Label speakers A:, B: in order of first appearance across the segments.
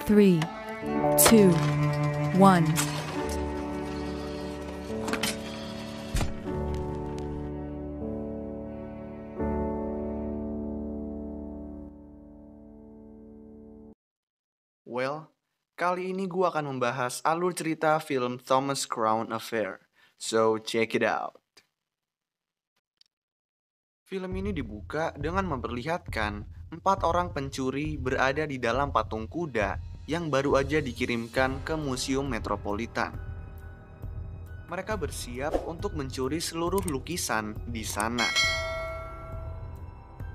A: 3, 2, 1.
B: Well, kali ini gue akan membahas alur cerita film Thomas Crown Affair. So, check it out. Film ini dibuka dengan memperlihatkan 4 orang pencuri berada di dalam patung kuda yang baru aja dikirimkan ke Museum Metropolitan. Mereka bersiap untuk mencuri seluruh lukisan di sana.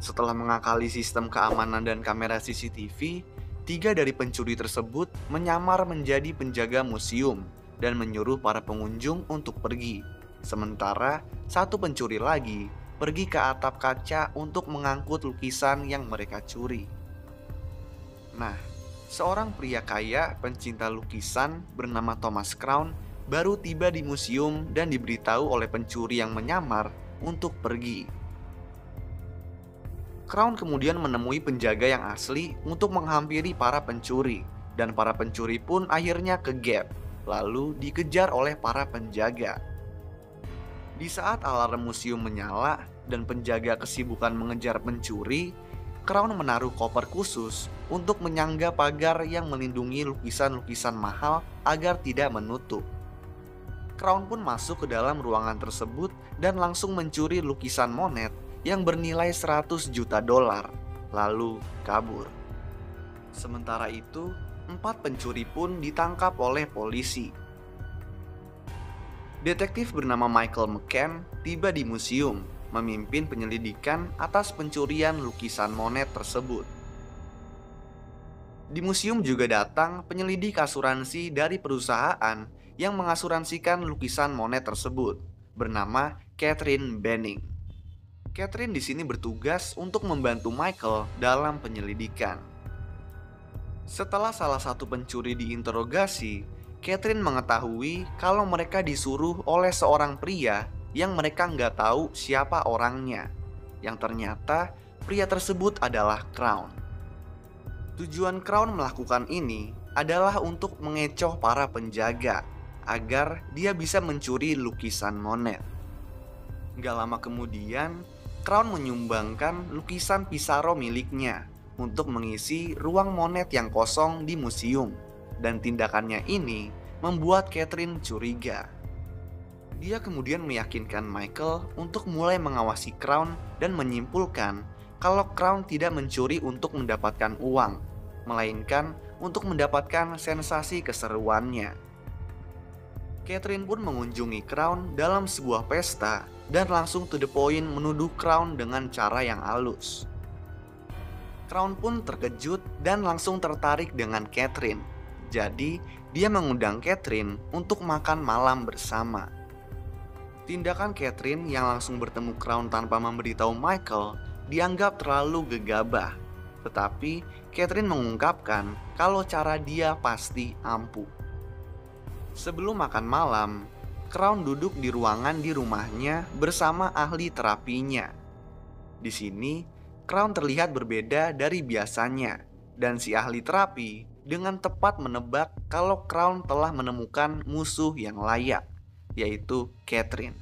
B: Setelah mengakali sistem keamanan dan kamera CCTV, 3 dari pencuri tersebut menyamar menjadi penjaga museum dan menyuruh para pengunjung untuk pergi. Sementara 1 pencuri lagi pergi ke atap kaca untuk mengangkut lukisan yang mereka curi. Nah, seorang pria kaya pencinta lukisan bernama Thomas Crown baru tiba di museum dan diberitahu oleh pencuri yang menyamar untuk pergi. Crown kemudian menemui penjaga yang asli untuk menghampiri para pencuri, dan para pencuri pun akhirnya kegap, lalu dikejar oleh para penjaga. Di saat alarm museum menyala dan penjaga kesibukan mengejar pencuri, Crown menaruh koper khusus untuk menyangga pagar yang melindungi lukisan-lukisan mahal agar tidak menutup. Crown pun masuk ke dalam ruangan tersebut dan langsung mencuri lukisan Monet yang bernilai 100 juta dolar, lalu kabur. Sementara itu, 4 pencuri pun ditangkap oleh polisi. Detektif bernama Michael McCann tiba di museum, memimpin penyelidikan atas pencurian lukisan Monet tersebut. Di museum juga datang penyelidik asuransi dari perusahaan yang mengasuransikan lukisan Monet tersebut, bernama Catherine Benning. Catherine di sini bertugas untuk membantu Michael dalam penyelidikan. Setelah salah satu pencuri diinterogasi, Catherine mengetahui kalau mereka disuruh oleh seorang pria yang mereka nggak tahu siapa orangnya, yang ternyata pria tersebut adalah Crown. Tujuan Crown melakukan ini adalah untuk mengecoh para penjaga agar dia bisa mencuri lukisan Monet. Nggak lama kemudian, Crown menyumbangkan lukisan Pissarro miliknya untuk mengisi ruang Monet yang kosong di museum, dan tindakannya ini membuat Catherine curiga. Dia kemudian meyakinkan Michael untuk mulai mengawasi Crown dan menyimpulkan kalau Crown tidak mencuri untuk mendapatkan uang, melainkan untuk mendapatkan sensasi keseruannya. Catherine pun mengunjungi Crown dalam sebuah pesta dan langsung to the point menuduh Crown dengan cara yang halus. Crown pun terkejut dan langsung tertarik dengan Catherine. Jadi, dia mengundang Catherine untuk makan malam bersama. Tindakan Catherine yang langsung bertemu Crown tanpa memberitahu Michael dianggap terlalu gegabah. Tetapi, Catherine mengungkapkan kalau cara dia pasti ampuh. Sebelum makan malam, Crown duduk di ruangan di rumahnya bersama ahli terapinya. Di sini, Crown terlihat berbeda dari biasanya, dan si ahli terapi dengan tepat menebak kalau Crown telah menemukan musuh yang layak, yaitu Catherine.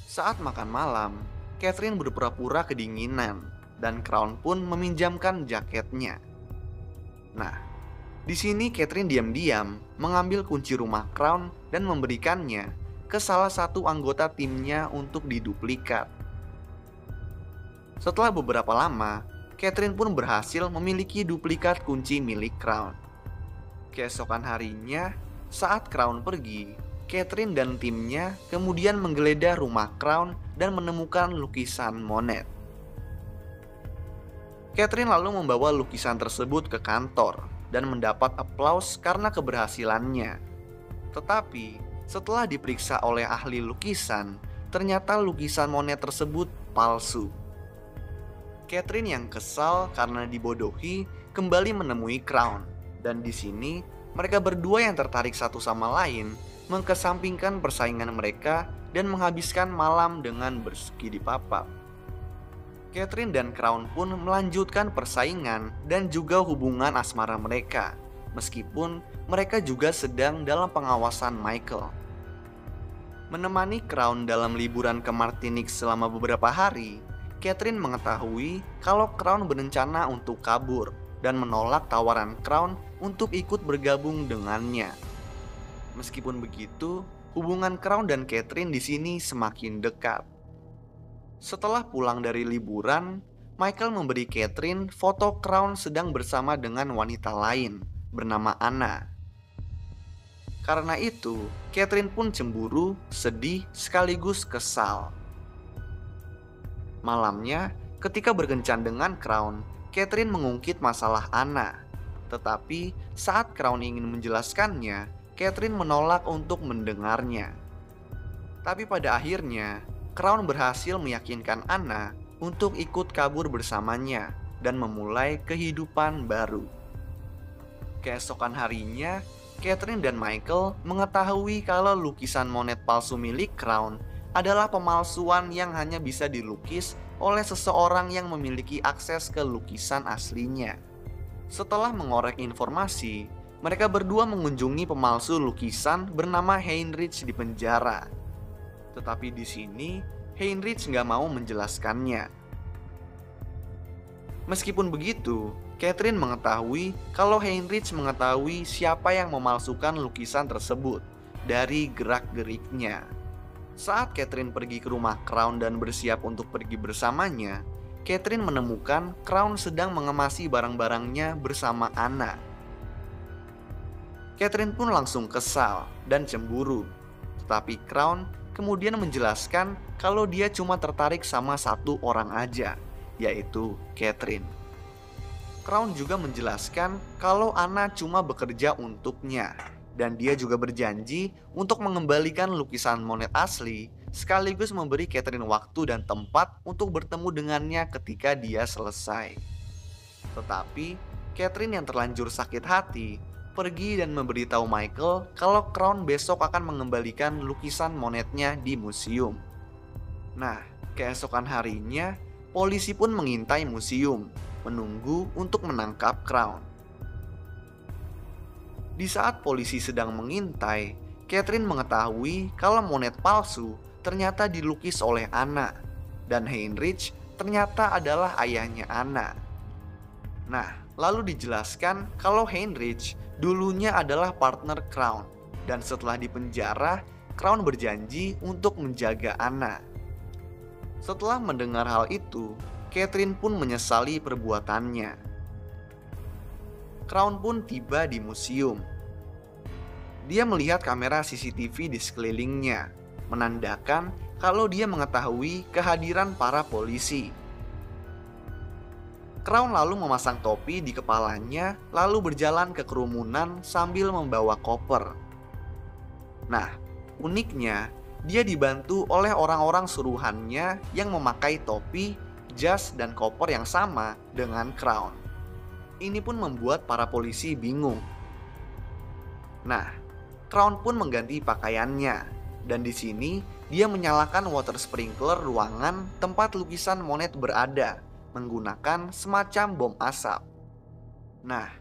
B: Saat makan malam, Catherine berpura-pura kedinginan, dan Crown pun meminjamkan jaketnya. Nah, di sini Catherine diam-diam mengambil kunci rumah Crown dan memberikannya ke salah satu anggota timnya untuk diduplikat. Setelah beberapa lama, Catherine pun berhasil memiliki duplikat kunci milik Crown. Keesokan harinya, saat Crown pergi, Catherine dan timnya kemudian menggeledah rumah Crown dan menemukan lukisan Monet. Catherine lalu membawa lukisan tersebut ke kantor dan mendapat aplaus karena keberhasilannya. Tetapi, setelah diperiksa oleh ahli lukisan, ternyata lukisan Monet tersebut palsu. Catherine yang kesal karena dibodohi kembali menemui Crown, dan di sini mereka berdua yang tertarik satu sama lain mengkesampingkan persaingan mereka dan menghabiskan malam dengan berseki di papap. Catherine dan Crown pun melanjutkan persaingan dan juga hubungan asmara mereka, meskipun mereka juga sedang dalam pengawasan Michael. Menemani Crown dalam liburan ke Martinique selama beberapa hari, Catherine mengetahui kalau Crown berencana untuk kabur dan menolak tawaran Crown untuk ikut bergabung dengannya. Meskipun begitu, hubungan Crown dan Catherine di sini semakin dekat. Setelah pulang dari liburan, Michael memberi Catherine foto Crown sedang bersama dengan wanita lain bernama Anna. Karena itu, Catherine pun cemburu, sedih, sekaligus kesal. Malamnya, ketika berkencan dengan Crown, Catherine mengungkit masalah Anna. Tetapi saat Crown ingin menjelaskannya, Catherine menolak untuk mendengarnya. Tapi pada akhirnya, Crown berhasil meyakinkan Anna untuk ikut kabur bersamanya dan memulai kehidupan baru. Keesokan harinya, Catherine dan Michael mengetahui kalau lukisan monet palsu milik Crown adalah pemalsuan yang hanya bisa dilukis oleh seseorang yang memiliki akses ke lukisan aslinya. Setelah mengorek informasi, mereka berdua mengunjungi pemalsu lukisan bernama Heinrich di penjara. Tetapi di sini, Heinrich nggak mau menjelaskannya. Meskipun begitu, Catherine mengetahui kalau Heinrich mengetahui siapa yang memalsukan lukisan tersebut dari gerak-geriknya. Saat Catherine pergi ke rumah Crown dan bersiap untuk pergi bersamanya, Catherine menemukan Crown sedang mengemasi barang-barangnya bersama Anna. Catherine pun langsung kesal dan cemburu. Tetapi Crown kemudian menjelaskan kalau dia cuma tertarik sama satu orang aja, yaitu Catherine. Crown juga menjelaskan kalau Anna cuma bekerja untuknya, dan dia juga berjanji untuk mengembalikan lukisan monet asli, sekaligus memberi Catherine waktu dan tempat untuk bertemu dengannya ketika dia selesai. Tetapi Catherine yang terlanjur sakit hati pergi dan memberitahu Michael kalau Crown besok akan mengembalikan lukisan monetnya di museum. Nah, keesokan harinya polisi pun mengintai museum, menunggu untuk menangkap Crown. Di saat polisi sedang mengintai, Catherine mengetahui kalau monet palsu ternyata dilukis oleh Anna, dan Heinrich ternyata adalah ayahnya Anna. Nah, lalu dijelaskan kalau Heinrich dulunya adalah partner Crown, dan setelah dipenjara, Crown berjanji untuk menjaga Anna. Setelah mendengar hal itu, Catherine pun menyesali perbuatannya. Crown pun tiba di museum. Dia melihat kamera CCTV di sekelilingnya, menandakan kalau dia mengetahui kehadiran para polisi. Crown lalu memasang topi di kepalanya, lalu berjalan ke kerumunan sambil membawa koper. Nah, uniknya, dia dibantu oleh orang-orang suruhannya yang memakai topi, jas, dan koper yang sama dengan Crown. Ini pun membuat para polisi bingung. Nah, Crown pun mengganti pakaiannya, dan di sini dia menyalakan water sprinkler ruangan tempat lukisan monet berada menggunakan semacam bom asap. Nah,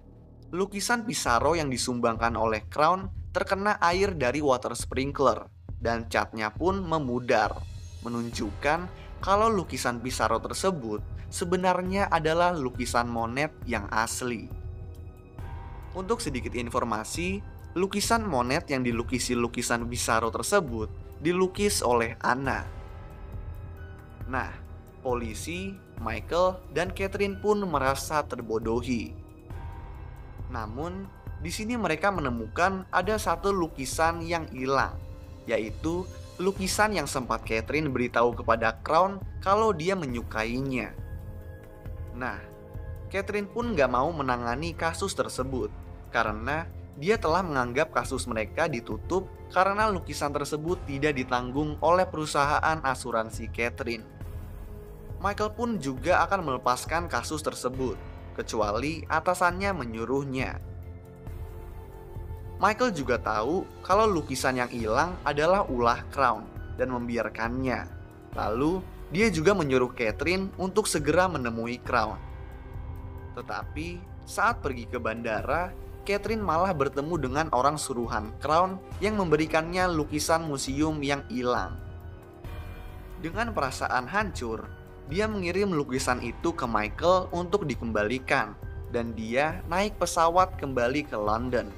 B: lukisan Pissarro yang disumbangkan oleh Crown terkena air dari water sprinkler dan catnya pun memudar, menunjukkan kalau lukisan Pissarro tersebut sebenarnya adalah lukisan monet yang asli. Untuk sedikit informasi, lukisan monet yang dilukisi lukisan Pissarro tersebut dilukis oleh Anna. Nah, polisi, Michael, dan Catherine pun merasa terbodohi. Namun, di sini mereka menemukan ada satu lukisan yang hilang, yaitu lukisan yang sempat Catherine beritahu kepada Crown kalau dia menyukainya. Nah, Catherine pun gak mau menangani kasus tersebut karena dia telah menganggap kasus mereka ditutup karena lukisan tersebut tidak ditanggung oleh perusahaan asuransi Catherine. Michael pun juga akan melepaskan kasus tersebut, kecuali atasannya menyuruhnya. Michael juga tahu kalau lukisan yang hilang adalah ulah Crown dan membiarkannya. Lalu, dia juga menyuruh Catherine untuk segera menemui Crown. Tetapi, saat pergi ke bandara, Catherine malah bertemu dengan orang suruhan Crown yang memberikannya lukisan museum yang hilang. Dengan perasaan hancur, dia mengirim lukisan itu ke Michael untuk dikembalikan, dan dia naik pesawat kembali ke London.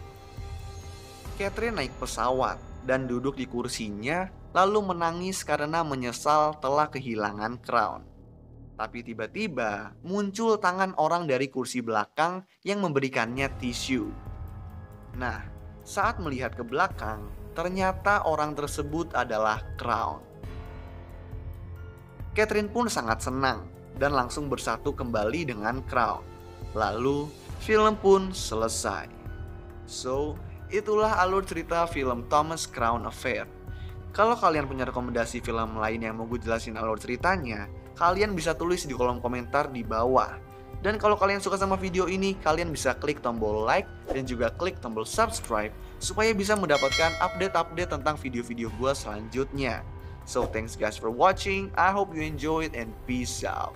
B: Catherine naik pesawat dan duduk di kursinya, lalu menangis karena menyesal telah kehilangan Crown. Tapi tiba-tiba muncul tangan orang dari kursi belakang yang memberikannya tisu. Nah, saat melihat ke belakang, ternyata orang tersebut adalah Crown. Catherine pun sangat senang dan langsung bersatu kembali dengan Crown. Lalu, film pun selesai. So, itulah alur cerita film Thomas Crown Affair. Kalau kalian punya rekomendasi film lain yang mau gue jelasin alur ceritanya, kalian bisa tulis di kolom komentar di bawah. Dan kalau kalian suka sama video ini, kalian bisa klik tombol like dan juga klik tombol subscribe supaya bisa mendapatkan update-update tentang video-video gue selanjutnya. So thanks guys for watching, I hope you enjoyed and peace out.